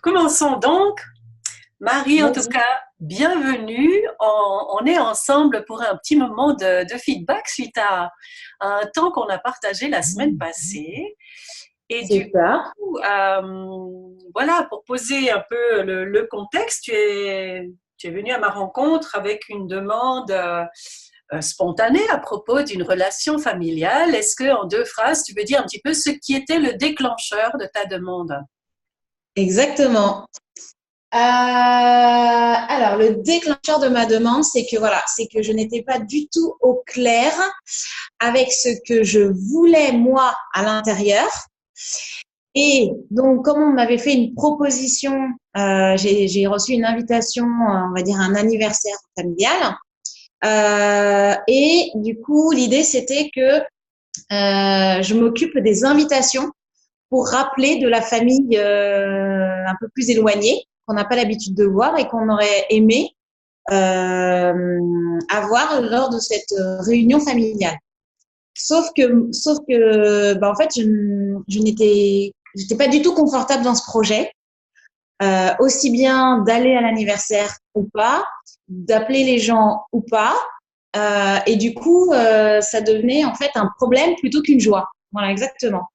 Commençons donc. Marie, en tout Vas-y. cas, bienvenue. On est ensemble pour un petit moment de feedback suite à un temps qu'on a partagé la semaine passée. Et C'est du ça. coup, voilà, pour poser un peu le contexte, tu es venu à ma rencontre avec une demande spontanée à propos d'une relation familiale. Est-ce que, en deux phrases, tu veux dire un petit peu ce qui était le déclencheur de ta demande? Exactement. Alors, le déclencheur de ma demande, c'est que je n'étais pas du tout au clair avec ce que je voulais moi à l'intérieur. Et donc, comme on m'avait fait une proposition, j'ai reçu une invitation, on va dire un anniversaire familial. Et du coup, l'idée, c'était que je m'occupe des invitations pour rappeler de la famille un peu plus éloignée, qu'on n'a pas l'habitude de voir et qu'on aurait aimé avoir lors de cette réunion familiale. Sauf que, bah, en fait, j'étais pas du tout confortable dans ce projet, aussi bien d'aller à l'anniversaire ou pas, d'appeler les gens ou pas, et du coup, ça devenait en fait un problème plutôt qu'une joie. Voilà, exactement.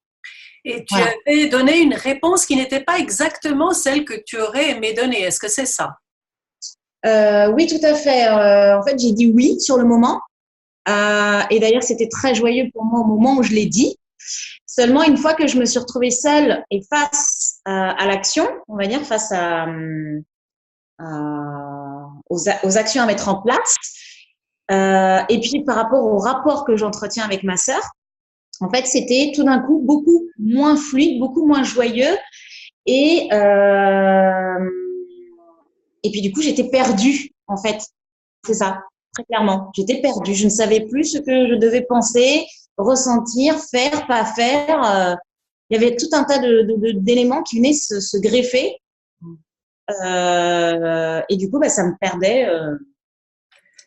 Et tu Voilà. avais donné une réponse qui n'était pas exactement celle que tu aurais aimé donner. Est-ce que c'est ça? Oui, tout à fait. En fait, j'ai dit oui sur le moment. Et d'ailleurs, c'était très joyeux pour moi au moment où je l'ai dit. Seulement, une fois que je me suis retrouvée seule et face à l'action, on va dire, face aux actions à mettre en place, et puis par rapport au rapport que j'entretiens avec ma sœur, en fait, c'était tout d'un coup beaucoup moins fluide, beaucoup moins joyeux. Et, euh, et puis, du coup, j'étais perdue, en fait. C'est ça, très clairement. J'étais perdue. Je ne savais plus ce que je devais penser, ressentir, faire, pas faire. Il y avait tout un tas d'éléments qui venaient se greffer. Et du coup, bah, ça me perdait.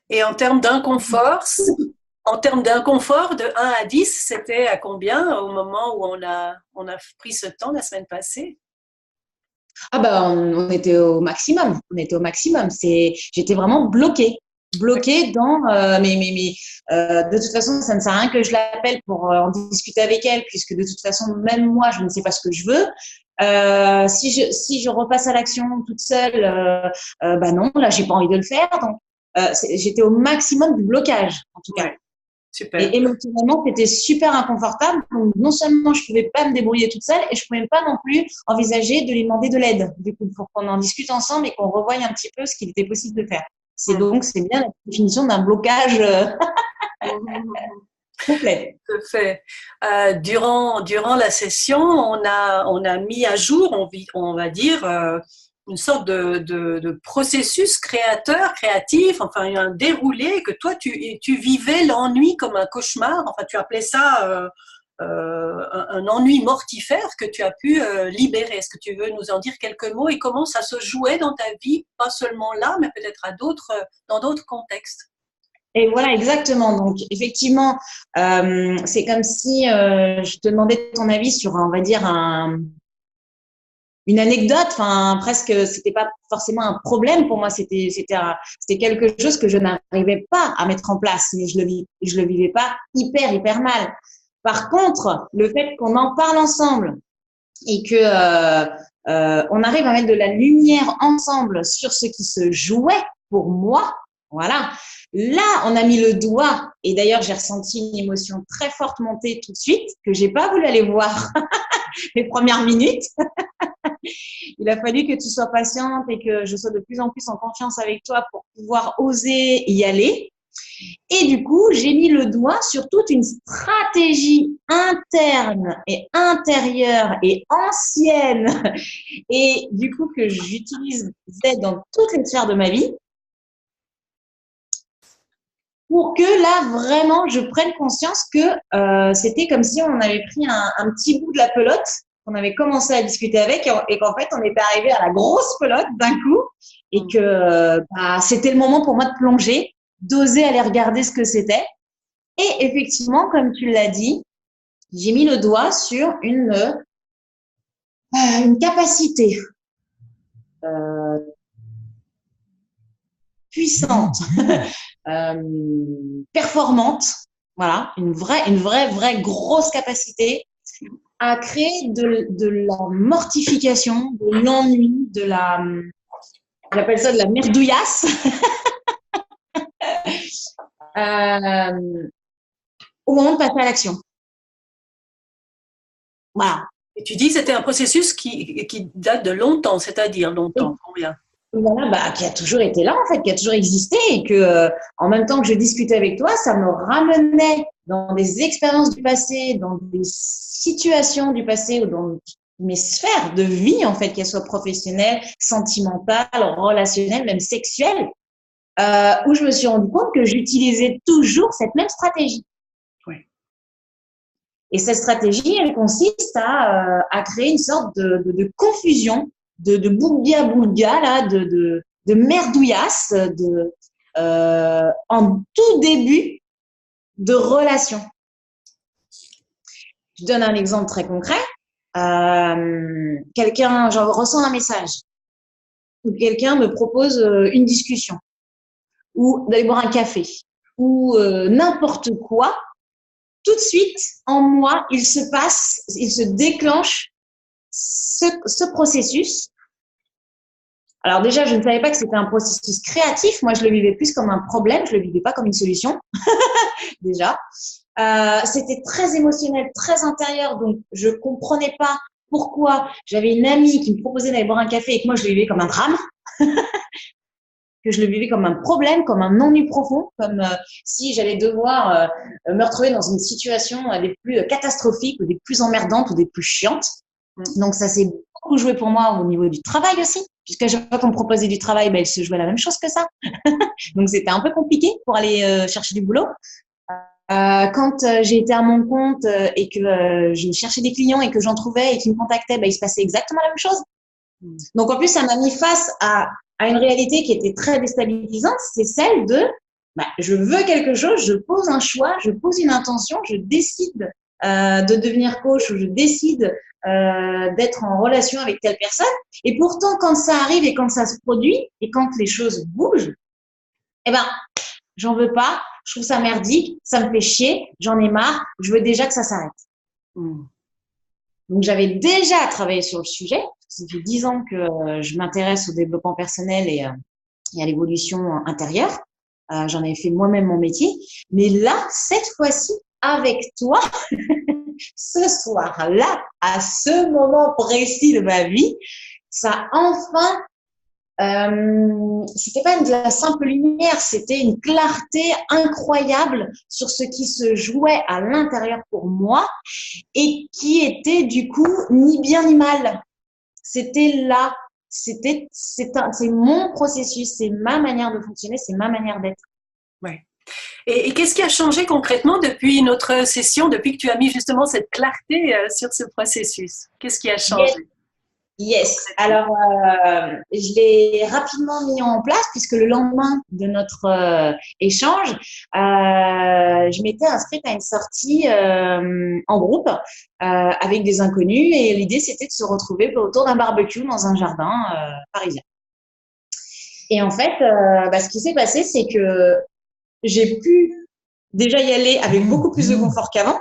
Et en termes d'inconfort, de 1 à 10, c'était à combien au moment où on a pris ce temps la semaine passée? Ah bah, on était au maximum. On était au maximum. J'étais vraiment bloquée. Bloquée dans de toute façon ça ne sert à rien que je l'appelle pour en discuter avec elle puisque de toute façon même moi je ne sais pas ce que je veux. Si je repasse à l'action toute seule, bah non, là j'ai pas envie de le faire. Donc j'étais au maximum du blocage en tout cas. Ouais, super. Et émotionnellement, c'était super inconfortable. Donc, non seulement je pouvais pas me débrouiller toute seule, et je pouvais pas non plus envisager de lui demander de l'aide. Du coup, pour qu'on en discute ensemble et qu'on revoie un petit peu ce qu'il était possible de faire. C'est bien la définition d'un blocage complet. Tout à fait. Durant la session, on a mis à jour, on va dire, une sorte de processus créateur, créatif, enfin un déroulé que toi, tu vivais l'ennui comme un cauchemar, enfin tu appelais ça un ennui mortifère que tu as pu libérer. Est-ce que tu veux nous en dire quelques mots et comment ça se jouait dans ta vie, pas seulement là, mais peut-être dans d'autres contextes? Et voilà, exactement. Donc, effectivement, c'est comme si je te demandais ton avis sur, on va dire, une anecdote, enfin presque, c'était pas forcément un problème pour moi, c'était quelque chose que je n'arrivais pas à mettre en place, mais je le vivais pas hyper mal. Par contre, le fait qu'on en parle ensemble et que on arrive à mettre de la lumière ensemble sur ce qui se jouait pour moi, voilà. Là, on a mis le doigt et d'ailleurs j'ai ressenti une émotion très forte monter tout de suite que j'ai pas voulu aller voir les premières minutes. Il a fallu que tu sois patiente et que je sois de plus en plus en confiance avec toi pour pouvoir oser y aller. Et du coup, j'ai mis le doigt sur toute une stratégie interne et intérieure et ancienne et du coup que j'utilisais dans toutes les sphères de ma vie pour que là, vraiment, je prenne conscience que c'était comme si on avait pris un petit bout de la pelote, qu'on avait commencé à discuter avec et qu'en fait, on était arrivé à la grosse pelote d'un coup et que bah, c'était le moment pour moi de plonger, d'oser aller regarder ce que c'était. Et effectivement, comme tu l'as dit, j'ai mis le doigt sur une capacité. euh, puissante, performante, voilà, vraie grosse capacité à créer de la mortification, de l'ennui, j'appelle ça de la merdouillasse, au moment de passer à l'action. Voilà. Et tu dis que c'était un processus qui date de longtemps, c'est-à-dire longtemps, combien? Voilà, bah, qui a toujours été là, en fait, qui a toujours existé et que, en même temps que je discutais avec toi, ça me ramenait dans des expériences du passé, dans des situations du passé ou dans mes sphères de vie, en fait, qu'elles soient professionnelles, sentimentales, relationnelles, même sexuelles, où je me suis rendu compte que j'utilisais toujours cette même stratégie. Oui. Et cette stratégie, elle consiste à créer une sorte de confusion, de boulga là, de merdouillasse, en tout début de relation. Je donne un exemple très concret. Quelqu'un, j'en ressens un message, ou quelqu'un me propose une discussion, ou d'aller boire un café, ou n'importe quoi. Tout de suite, en moi, il se déclenche ce processus. Alors déjà, je ne savais pas que c'était un processus créatif. Moi, je le vivais plus comme un problème. Je le vivais pas comme une solution. Déjà, c'était très émotionnel, très intérieur. Donc, je comprenais pas pourquoi j'avais une amie qui me proposait d'aller boire un café et que moi, je le vivais comme un drame. Que je le vivais comme un problème, comme un ennui profond, comme si j'allais devoir me retrouver dans une situation des plus catastrophiques ou des plus emmerdantes ou des plus chiantes. Donc, ça s'est beaucoup joué pour moi au niveau du travail aussi, puisque chaque fois qu'on me proposait du travail, ben, il se jouait la même chose que ça. Donc, c'était un peu compliqué pour aller chercher du boulot. Quand j'ai été à mon compte et que je cherchais des clients et que j'en trouvais et qu'ils me contactaient, ben, il se passait exactement la même chose. Donc, en plus, ça m'a mis face à une réalité qui était très déstabilisante, c'est celle de je veux quelque chose, je pose un choix, je pose une intention, je décide de devenir coach ou je décide d'être en relation avec telle personne. Et pourtant, quand ça arrive et quand ça se produit et quand les choses bougent, eh ben, j'en veux pas, je trouve ça merdique, ça me fait chier, j'en ai marre, je veux déjà que ça s'arrête. Donc, j'avais déjà travaillé sur le sujet. Ça fait 10 ans que je m'intéresse au développement personnel et à l'évolution intérieure. J'en ai fait moi-même mon métier. Mais là, cette fois-ci, avec toi, ce soir-là, à ce moment précis de ma vie, ça enfin, c'était pas de la simple lumière, c'était une clarté incroyable sur ce qui se jouait à l'intérieur pour moi et qui était du coup ni bien ni mal. C'était là, c'est mon processus, c'est ma manière de fonctionner, c'est ma manière d'être. Ouais. Et qu'est-ce qui a changé concrètement depuis notre session, depuis que tu as mis justement cette clarté sur ce processus? Qu'est-ce qui a changé? Yes. Alors, je l'ai rapidement mis en place puisque le lendemain de notre échange, je m'étais inscrite à une sortie en groupe avec des inconnus et l'idée c'était de se retrouver autour d'un barbecue dans un jardin parisien. Et en fait, ce qui s'est passé, c'est que j'ai pu déjà y aller avec beaucoup plus de confort qu'avant,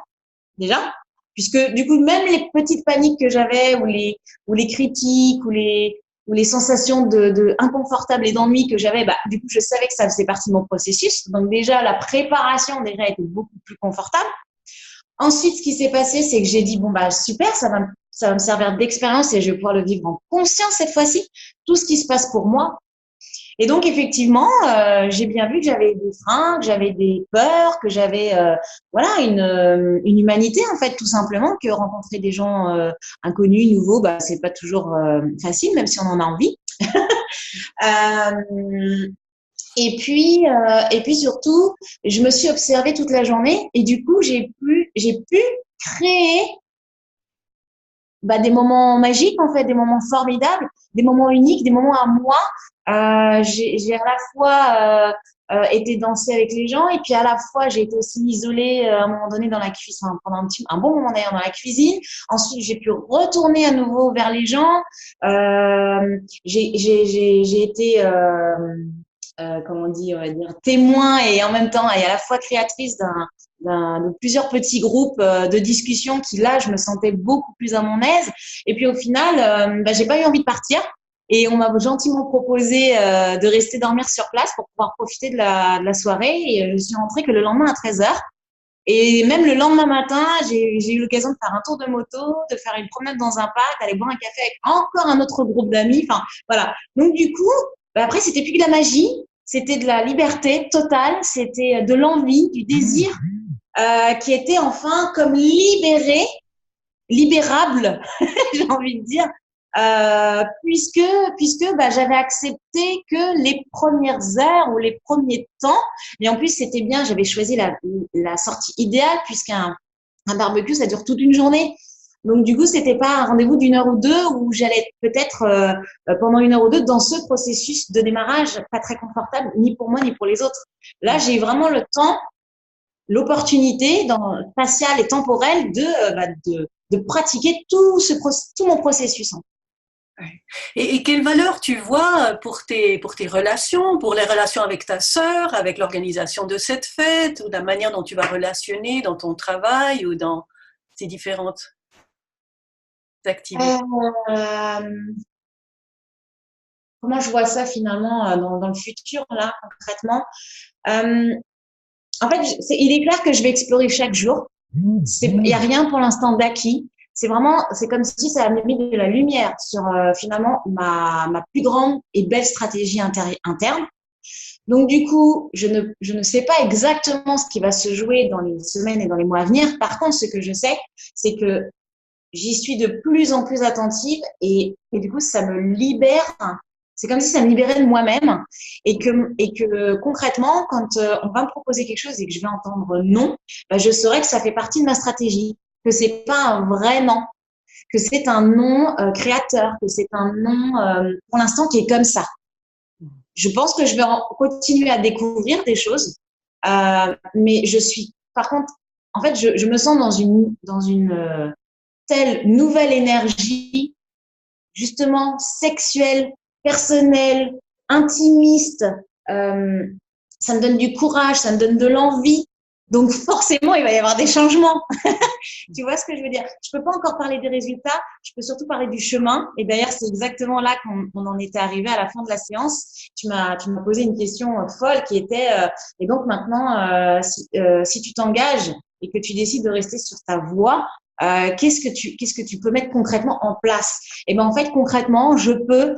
déjà. Puisque du coup, même les petites paniques que j'avais ou les critiques ou les sensations de inconfortable et d'ennui que j'avais, du coup, je savais que ça faisait partie de mon processus. Donc déjà, la préparation déjà était beaucoup plus confortable. Ensuite, ce qui s'est passé, c'est que j'ai dit, super, ça va me servir d'expérience et je vais pouvoir le vivre en conscience cette fois-ci. Tout ce qui se passe pour moi. Et donc, effectivement, j'ai bien vu que j'avais des freins, que j'avais des peurs, que j'avais une humanité, en fait, tout simplement, que rencontrer des gens inconnus, nouveaux, c'est pas toujours facile, même si on en a envie. Et puis surtout, je me suis observée toute la journée et du coup, j'ai pu créer des moments magiques, en fait, des moments formidables, des moments uniques, des moments à moi. J'ai à la fois été danser avec les gens et puis à la fois j'ai été aussi isolée à un moment donné dans la cuisine, enfin, pendant un bon moment d'ailleurs dans la cuisine. Ensuite, j'ai pu retourner à nouveau vers les gens. J'ai été comment on dit, on va dire, témoin et en même temps, et à la fois créatrice de plusieurs petits groupes de discussion qui, là, je me sentais beaucoup plus à mon aise. Et puis, au final, j'ai pas eu envie de partir. Et on m'a gentiment proposé de rester dormir sur place pour pouvoir profiter de la soirée. Et je suis rentrée que le lendemain à 13h. Et même le lendemain matin, j'ai eu l'occasion de faire un tour de moto, de faire une promenade dans un parc, d'aller boire un café avec encore un autre groupe d'amis. Enfin, voilà. Donc, du coup, après, c'était plus que de la magie. C'était de la liberté totale. C'était de l'envie, du désir qui était enfin comme libérable, j'ai envie de dire, puisque j'avais accepté que les premières heures ou les premiers temps, et en plus c'était bien, j'avais choisi la sortie idéale puisqu'un barbecue ça dure toute une journée. Donc du coup, c'était pas un rendez-vous d'une heure ou deux où j'allais peut-être pendant une heure ou deux dans ce processus de démarrage pas très confortable ni pour moi ni pour les autres. Là, j'ai vraiment le temps, l'opportunité spatiale et temporelle de pratiquer tout mon processus. Et quelle valeur tu vois pour tes relations, pour les relations avec ta sœur, avec l'organisation de cette fête, ou la manière dont tu vas relationner dans ton travail ou dans ces différentes activités? Comment je vois ça finalement dans le futur, là, concrètement? En fait, il est clair que je vais explorer chaque jour. Il n'y a rien pour l'instant d'acquis. C'est comme si ça avait mis de la lumière sur finalement ma plus grande et belle stratégie interne. Donc du coup, je ne sais pas exactement ce qui va se jouer dans les semaines et dans les mois à venir. Par contre, ce que je sais, c'est que j'y suis de plus en plus attentive et du coup, ça me libère. C'est comme si ça me libérait de moi-même et que concrètement, quand on va me proposer quelque chose et que je vais entendre non, je saurais que ça fait partie de ma stratégie, que c'est pas un vrai non, que c'est un non créateur, que c'est un non pour l'instant qui est comme ça. Je pense que je vais continuer à découvrir des choses, mais par contre, en fait, je me sens dans une telle nouvelle énergie, justement sexuelle, personnelle, intimiste. Ça me donne du courage, ça me donne de l'envie. Donc forcément, il va y avoir des changements. Tu vois ce que je veux dire? Je peux pas encore parler des résultats, je peux surtout parler du chemin. Et d'ailleurs, c'est exactement là qu'on en était arrivé à la fin de la séance. Tu m'as posé une question folle qui était et donc maintenant, si tu t'engages et que tu décides de rester sur ta voie, qu'est-ce que tu peux mettre concrètement en place? Et ben en fait concrètement, je peux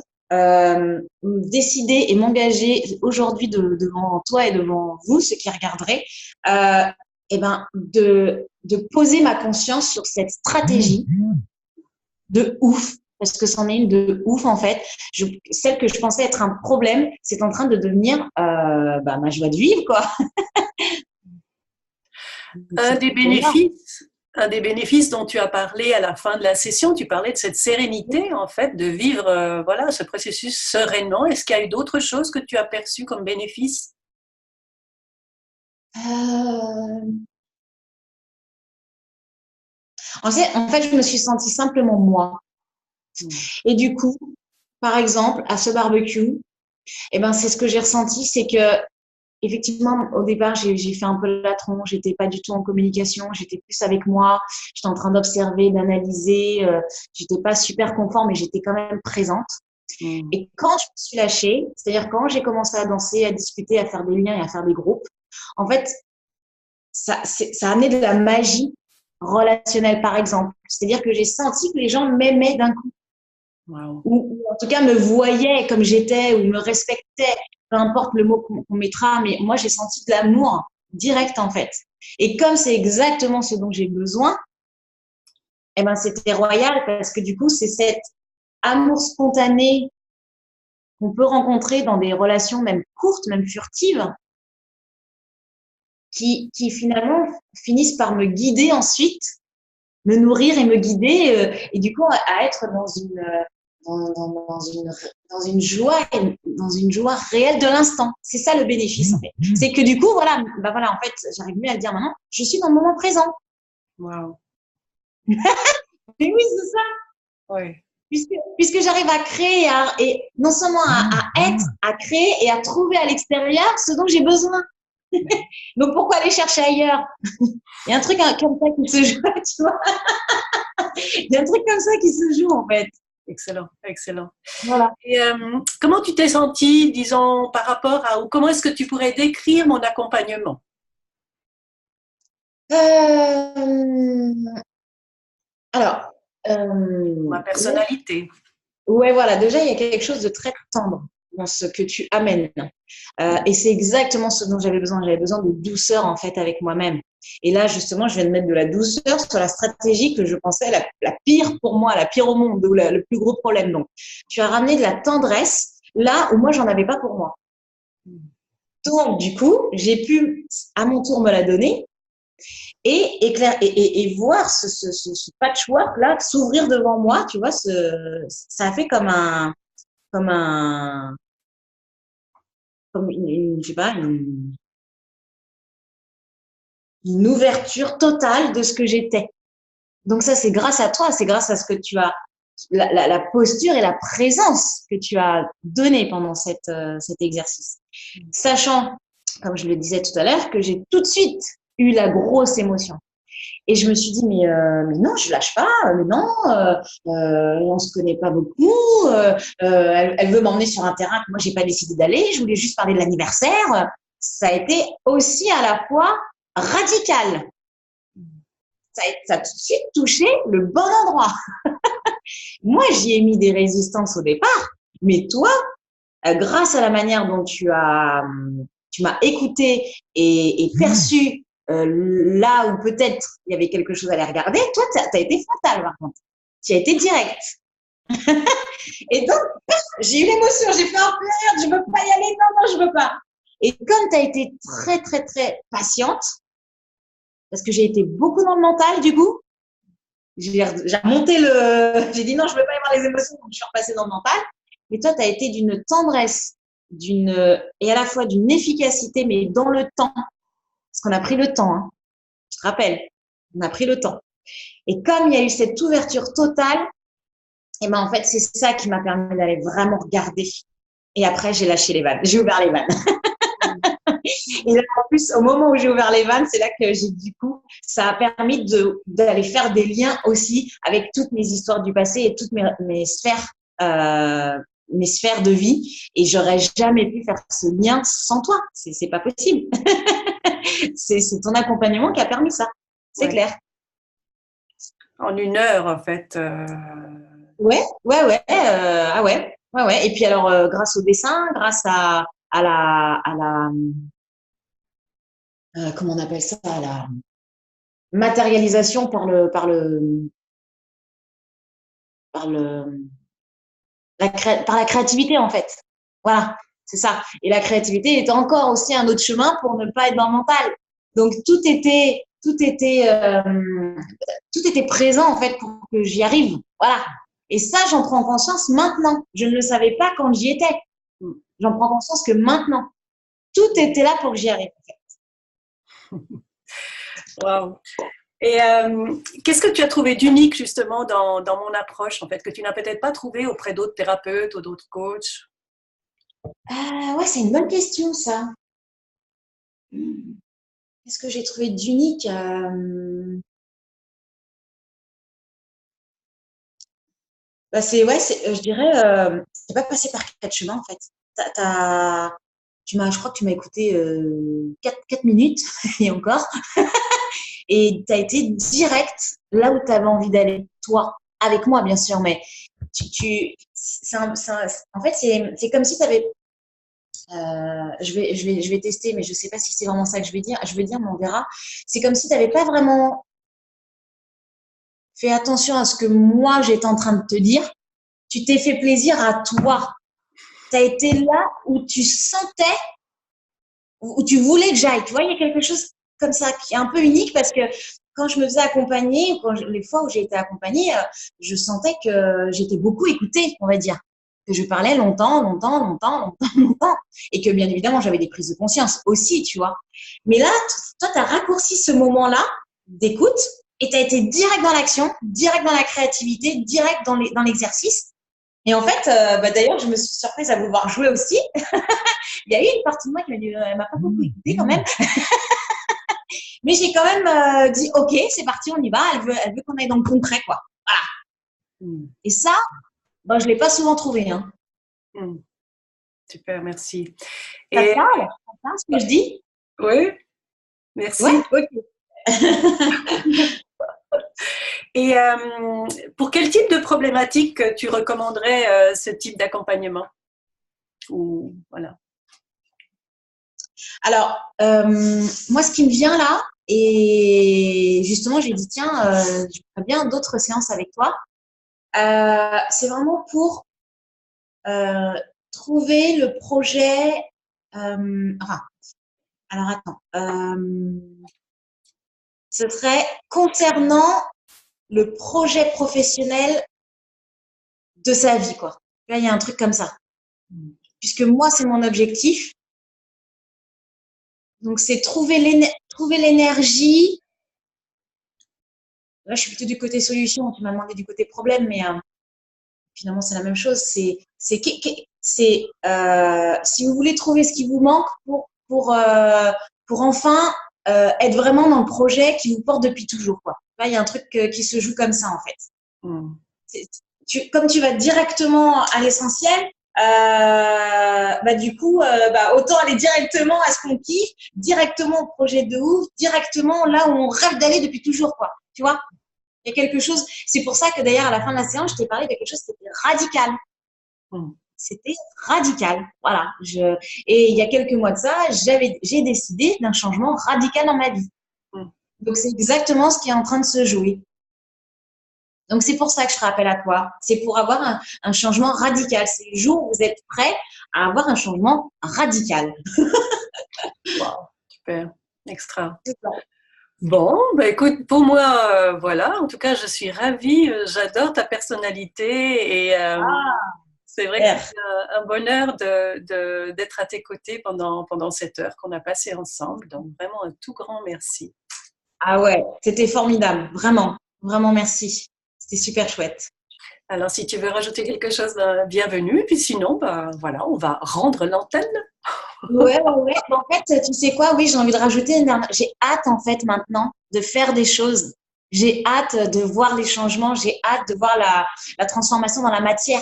décider et m'engager aujourd'hui devant toi et devant vous, ceux qui regarderaient, et ben de poser ma conscience sur cette stratégie de ouf, parce que c'en est une de ouf en fait. Celle que je pensais être un problème, c'est en train de devenir ma joie de vivre, quoi. Un des bénéfices, un des bénéfices dont tu as parlé à la fin de la session, tu parlais de cette sérénité, en fait, de vivre voilà, ce processus sereinement. Est-ce qu'il y a eu d'autres choses que tu as perçues comme bénéfices? En fait, je me suis sentie simplement moi. Et du coup, par exemple, à ce barbecue, c'est ce que j'ai ressenti, c'est que effectivement, au départ, j'ai fait un peu la tronche, j'étais pas du tout en communication, j'étais plus avec moi, j'étais en train d'observer, d'analyser, j'étais pas super confort, mais j'étais quand même présente. Et quand je me suis lâchée, c'est-à-dire quand j'ai commencé à danser, à discuter, à faire des liens et à faire des groupes, en fait, ça a amené de la magie relationnelle, par exemple. C'est-à-dire que j'ai senti que les gens m'aimaient d'un coup. Wow. Ou en tout cas me voyaient comme j'étais ou me respectaient, peu importe le mot qu'on mettra, mais moi j'ai senti de l'amour direct en fait. Et comme c'est exactement ce dont j'ai besoin, c'était royal parce que du coup c'est cet amour spontané qu'on peut rencontrer dans des relations même courtes, même furtives, qui finalement finissent par me guider ensuite me nourrir et me guider et du coup à être dans dans une joie dans une joie réelle de l'instant. C'est ça le bénéfice en fait. C'est que du coup voilà, bah voilà en fait, j'arrive mieux à le dire maintenant, je suis dans le moment présent. Wow. Et oui, c'est ça. Oui. Puisque j'arrive à créer et non seulement à être, à créer et à trouver à l'extérieur ce dont j'ai besoin. Donc pourquoi aller chercher ailleurs? Il y a un truc comme ça qui se joue, tu vois. Il y a un truc comme ça qui se joue en fait. Excellent, excellent. Voilà. Et comment tu t'es sentie, disons, par rapport à, ou comment est-ce que tu pourrais décrire mon accompagnement? Alors, Ma personnalité. ouais, voilà. Déjà, il y a quelque chose de très tendre dans ce que tu amènes. Et c'est exactement ce dont j'avais besoin. J'avais besoin de douceur, en fait, avec moi-même. Et là, justement, je viens de mettre de la douceur sur la stratégie que je pensais la pire pour moi, la pire au monde, ou le plus gros problème. Donc, tu as ramené de la tendresse là où moi, j'en avais pas pour moi. Donc, du coup, j'ai pu, à mon tour, me la donner et voir ce patchwork-là s'ouvrir devant moi. Tu vois, ça a fait comme un, comme je sais pas, une ouverture totale de ce que j'étais. Donc ça, c'est grâce à toi, c'est grâce à ce que tu as, la posture et la présence que tu as donnée pendant cet exercice. Sachant, comme je le disais tout à l'heure, que j'ai tout de suite eu la grosse émotion. Et je me suis dit, mais non, je lâche pas, mais non, on se connaît pas beaucoup, elle veut m'emmener sur un terrain que moi j'ai pas décidé d'aller, je voulais juste parler de l'anniversaire. Ça a été aussi à la fois radical. Ça a tout de suite touché le bon endroit. Moi, j'y ai mis des résistances au départ, mais toi, grâce à la manière dont tu m'as écouté et perçu là où peut-être il y avait quelque chose à aller regarder, toi, tu as été frontal par contre. Tu as été direct. Et donc, j'ai eu l'émotion, j'ai fait un merde, je veux pas y aller, non, je veux pas. Et comme tu as été très, très, très patiente, parce que j'ai été beaucoup dans le mental du coup, j'ai remonté j'ai dit non, je veux pas y avoir les émotions, donc je suis repassée dans le mental. Mais toi, tu as été d'une tendresse, et à la fois d'une efficacité, mais dans le temps. Parce qu'on a pris le temps, hein. Je te rappelle, on a pris le temps. Et comme il y a eu cette ouverture totale, et ben en fait, c'est ça qui m'a permis d'aller vraiment regarder. Et après, j'ai lâché les vannes. J'ai ouvert les vannes. Et là, en plus, au moment où j'ai ouvert les vannes, c'est là que du coup, ça a permis d'aller faire des liens aussi avec toutes mes histoires du passé et toutes mes sphères de vie. Et j'aurais jamais pu faire ce lien sans toi. C'est pas possible. C'est ton accompagnement qui a permis ça. C'est clair. En 1 heure, en fait. Ouais. Ah ouais. Et puis alors, grâce au dessin, grâce à la comment on appelle ça, la matérialisation par la créativité en fait. Voilà, c'est ça. Et la créativité est encore aussi un autre chemin pour ne pas être dans le mental. Donc tout était présent en fait pour que j'y arrive. Voilà. Et ça, j'en prends conscience maintenant. Je ne le savais pas quand j'y étais. J'en prends conscience que maintenant, tout était là pour que j'y arrive. En fait. Wow. Et qu'est-ce que tu as trouvé d'unique justement dans mon approche, en fait, que tu n'as peut-être pas trouvé auprès d'autres thérapeutes ou d'autres coachs? Ouais, c'est une bonne question, ça. Qu'est-ce que j'ai trouvé d'unique? Bah je dirais, c'est pas passé par 4 chemins, en fait. Je crois que tu m'as écouté 4 minutes, et encore. Et tu as été direct là où tu avais envie d'aller, toi, avec moi, bien sûr, mais en fait, c'est comme si tu avais. Je vais tester, mais je sais pas si c'est vraiment ça que je vais dire. Je vais dire, mais on verra. C'est comme si tu n'avais pas vraiment fait attention à ce que moi j'étais en train de te dire. Tu t'es fait plaisir à toi. Tu as été là où tu sentais, où tu voulais que j'aille. Tu vois, il y a quelque chose comme ça qui est un peu unique parce que quand je me faisais accompagner, les fois où j'ai été accompagnée, je sentais que j'étais beaucoup écoutée, on va dire. Que je parlais longtemps, longtemps. Et que bien évidemment, j'avais des prises de conscience aussi, tu vois. Mais là, toi, tu as raccourci ce moment-là d'écoute et tu as été direct dans l'action, direct dans la créativité, direct dans l'exercice. Et en fait, d'ailleurs, je me suis surprise à vouloir jouer aussi. Il y a eu une partie de moi qui m'a dit, elle m'a pas beaucoup écoutée quand même. Mais j'ai quand même dit, ok, c'est parti, on y va. Elle veut qu'on aille dans le concret, quoi. Voilà. Et ça, je l'ai pas souvent trouvé. Hein. Super, merci. Ça te parle ce que je dis? Oui, merci. Ouais, ok. Et pour quel type de problématique tu recommanderais ce type d'accompagnement? Ou voilà. Alors, moi, ce qui me vient là, et justement, j'ai dit tiens, je ferais bien d'autres séances avec toi. C'est vraiment pour trouver le projet. Alors attends. Ce serait concernant le projet professionnel de sa vie, quoi. Là, il y a un truc comme ça. Puisque moi, c'est mon objectif. Donc, c'est trouver l'énergie. Là, je suis plutôt du côté solution. Tu m'as demandé du côté problème, mais finalement, c'est la même chose. Si vous voulez trouver ce qui vous manque pour enfin être vraiment dans le projet qui vous porte depuis toujours, quoi. Là, il y a un truc qui se joue comme ça, en fait. Comme tu vas directement à l'essentiel, du coup, autant aller directement à ce qu'on kiffe, directement au projet de ouf, directement là où on rêve d'aller depuis toujours, quoi. Tu vois? Il y a quelque chose. C'est pour ça que d'ailleurs, à la fin de la séance, je t'ai parlé de quelque chose qui était radical. C'était radical. Voilà. Et il y a quelques mois de ça, j'ai décidé d'un changement radical dans ma vie. Donc, c'est exactement ce qui est en train de se jouer. Donc, c'est pour ça que je te rappelle à toi. C'est pour avoir un changement radical. C'est le jour où vous êtes prêt à avoir un changement radical. Wow, super, extra. Bon, écoute, pour moi, voilà. En tout cas, je suis ravie. J'adore ta personnalité et c'est vrai que c'est un bonheur d'être à tes côtés pendant cette heure qu'on a passée ensemble. Donc, vraiment un tout grand merci. Ah ouais, c'était formidable. Vraiment, vraiment merci. C'était super chouette. Alors, si tu veux rajouter quelque chose, bienvenue. Puis sinon, voilà, on va rendre l'antenne. Ouais. En fait, tu sais quoi? Oui, j'ai envie de rajouter. J'ai hâte, en fait, maintenant de faire des choses. J'ai hâte de voir les changements. J'ai hâte de voir la transformation dans la matière.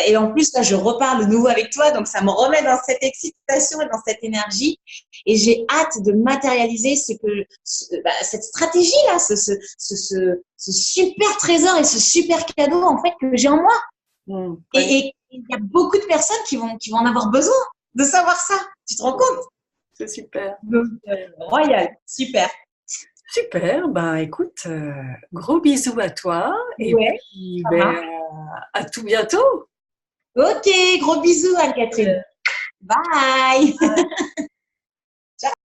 Et en plus, là, je repars de nouveau avec toi. Donc, ça me remet dans cette excitation et dans cette énergie. Et j'ai hâte de matérialiser cette stratégie-là, ce super trésor et ce super cadeau, en fait, que j'ai en moi. Et il y a beaucoup de personnes qui vont en avoir besoin de savoir ça. Tu te rends compte? C'est super. Donc, royal, super. Super, écoute, gros bisous à toi et puis à tout bientôt. Ok, gros bisous Anne-Catherine. Bye.